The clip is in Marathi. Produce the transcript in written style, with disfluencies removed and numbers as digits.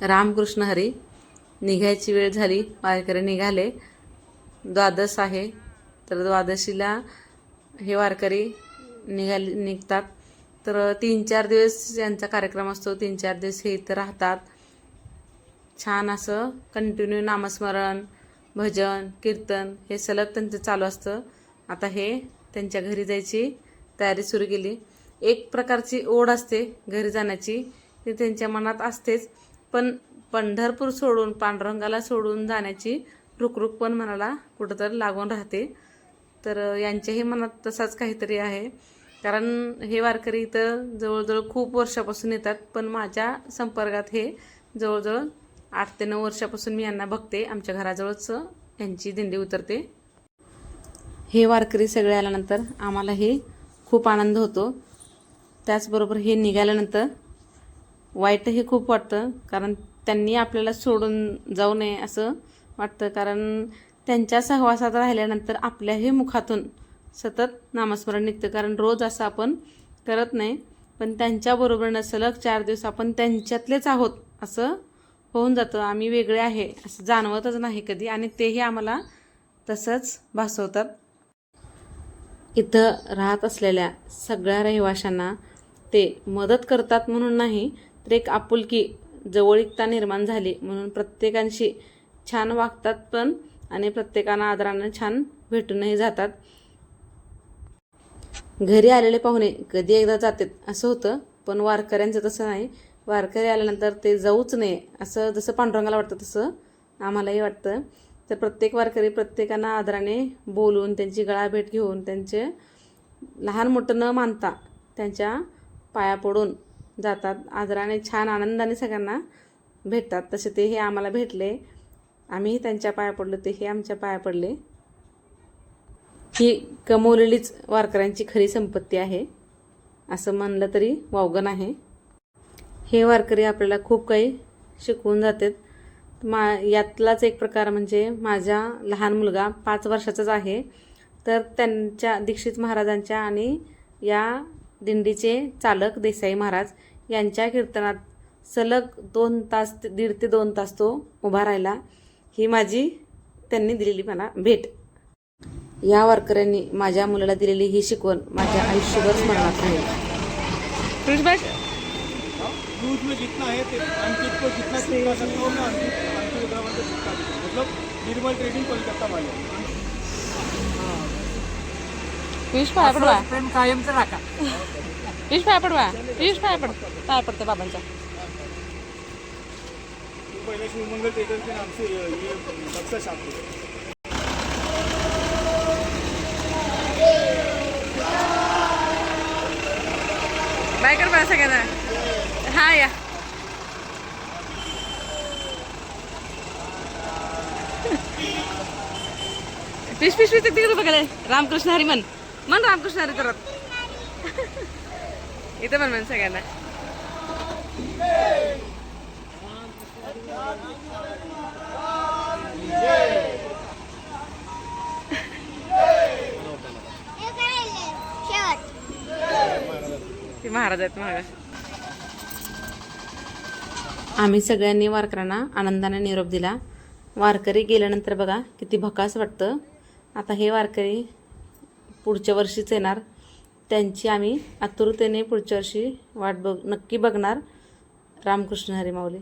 रामकृष्ण हरी. निघायची वेळ झाली, वारकरी निघाले. द्वादश आहे, तर द्वादशीला हे वारकरी निघतात. तर 3-4 दिवस यांचा कार्यक्रम असतो. 3-4 दिवस हे इथं राहतात. छान असं कंटिन्यू नामस्मरण, भजन, कीर्तन हे सलग त्यांचं चालू असतं. आता हे त्यांच्या घरी जायची तयारी सुरू केली. एक प्रकारची ओढ असते घरी जाण्याची, ती त्यांच्या मनात असतेच. पण पंढरपूर सोडून, पांडुरंगाला सोडून जाण्याची रुकरुक पण मनाला कुठंतरी लागून राहते. तर यांच्याही मनात तसाच काहीतरी आहे. कारण हे वारकरी इथं जवळजवळ खूप वर्षापासून येतात. पण माझ्या संपर्कात हे जवळजवळ 8 ते 9 वर्षापासून मी यांना बघते. आमच्या घराजवळच यांची दिंडी उतरते. हे वारकरी सगळे आल्यानंतर आम्हालाही खूप आनंद होतो. त्याचबरोबर हे निघाल्यानंतर वाईटही खूप वाटतं, कारण त्यांनी आपल्याला सोडून जाऊ नये असं वाटतं. कारण त्यांच्या सहवासात राहिल्यानंतर आपल्याही मुखातून सतत नामस्मरण निघतं. कारण रोज असं आपण करत नाही, पण त्यांच्याबरोबरनं सलग 4 दिवस आपण त्यांच्यातलेच आहोत असं होऊन जातं. आम्ही वेगळे आहे असं जाणवतच नाही कधी, आणि तेही आम्हाला तसंच भासवतात. इथं राहत असलेल्या सगळ्या रहिवाशांना ते मदत करतात म्हणून नाही, तर एक आपुलकी, जवळीकता निर्माण झाली म्हणून प्रत्येकांशी छान वागतात पण, आणि प्रत्येकांना आदरानं छान भेटूनही जातात. घरी आलेले पाहुणे कधी एकदा जातात असं होतं, पण वारकऱ्यांचं तसं नाही. वारकरी आल्यानंतर ते जाऊच नये असं जसं पांडुरंगाला वाटतं तसं आम्हालाही वाटतं. तर प्रत्येक वारकरी प्रत्येकांना आदराने बोलून, त्यांची गळाभेट घेऊन, त्यांचे लहान मोठं न मानता त्यांच्या पाया पडून जातात. आदराने छान आनंदाने सगळ्यांना भेटतात. तसे तेही आम्हाला भेटले. आम्हीही त्यांच्या पाया पडलो, तेही आमच्या पाया पडले. ही कमवलेलीच वारकऱ्यांची खरी संपत्ती आहे असं म्हणलं तरी वावगं नाही. हे वारकरी आपल्याला खूप काही शिकवून जातात. यातलाच एक प्रकार म्हणजे माझा लहान मुलगा 5 वर्षाचाच आहे. तर त्यांच्या दीक्षित महाराजांच्या आणि या दिंडीचे चालक देसाई महाराज यांच्या कीर्तनात सलग 2 तास, 1.5 ते 2 तास तो उभा राहिला. ही माझी त्यांनी दिलेली मला भेट. या वारकऱ्यांनी माझ्या मुलाला दिलेली ही शिकवण माझ्या आयुष्यभर स्मरणात राहील. दूध में जितना है अंकित को जितना चिपका सकता हूँ मैं अंकित मतलब निर्मल ट्रेडिंग कोलकाता वाले. पियुष पाया पडवा, प्रेम कायमचं राखा. पियुष पाया पडवा, पियुष पाया पडते बाबांचा. पहले शिवमंगल ट्रेडर्स के नाम से ये बक्सा शॉप है. बाय कर बा सगळ्यांना. हा या पिश तिकडे बघायला. रामकृष्ण हरी म्हण रामकृष्ण हरी करत इथं पण म्हण सगळ्यांना. ती महाराज आहेत महाराज. आम्ही सगळ्यांनी वारकऱ्यांना आनंदाने निरोप दिला. वारकरी गेल्यानंतर बघा किती भकास वाटतं. आता हे वारकरी पुढच्या वर्षीच येणार. त्यांची आम्ही आतुरतेने पुढच्या वर्षी वाट नक्की बघणार. रामकृष्ण हरी माऊली.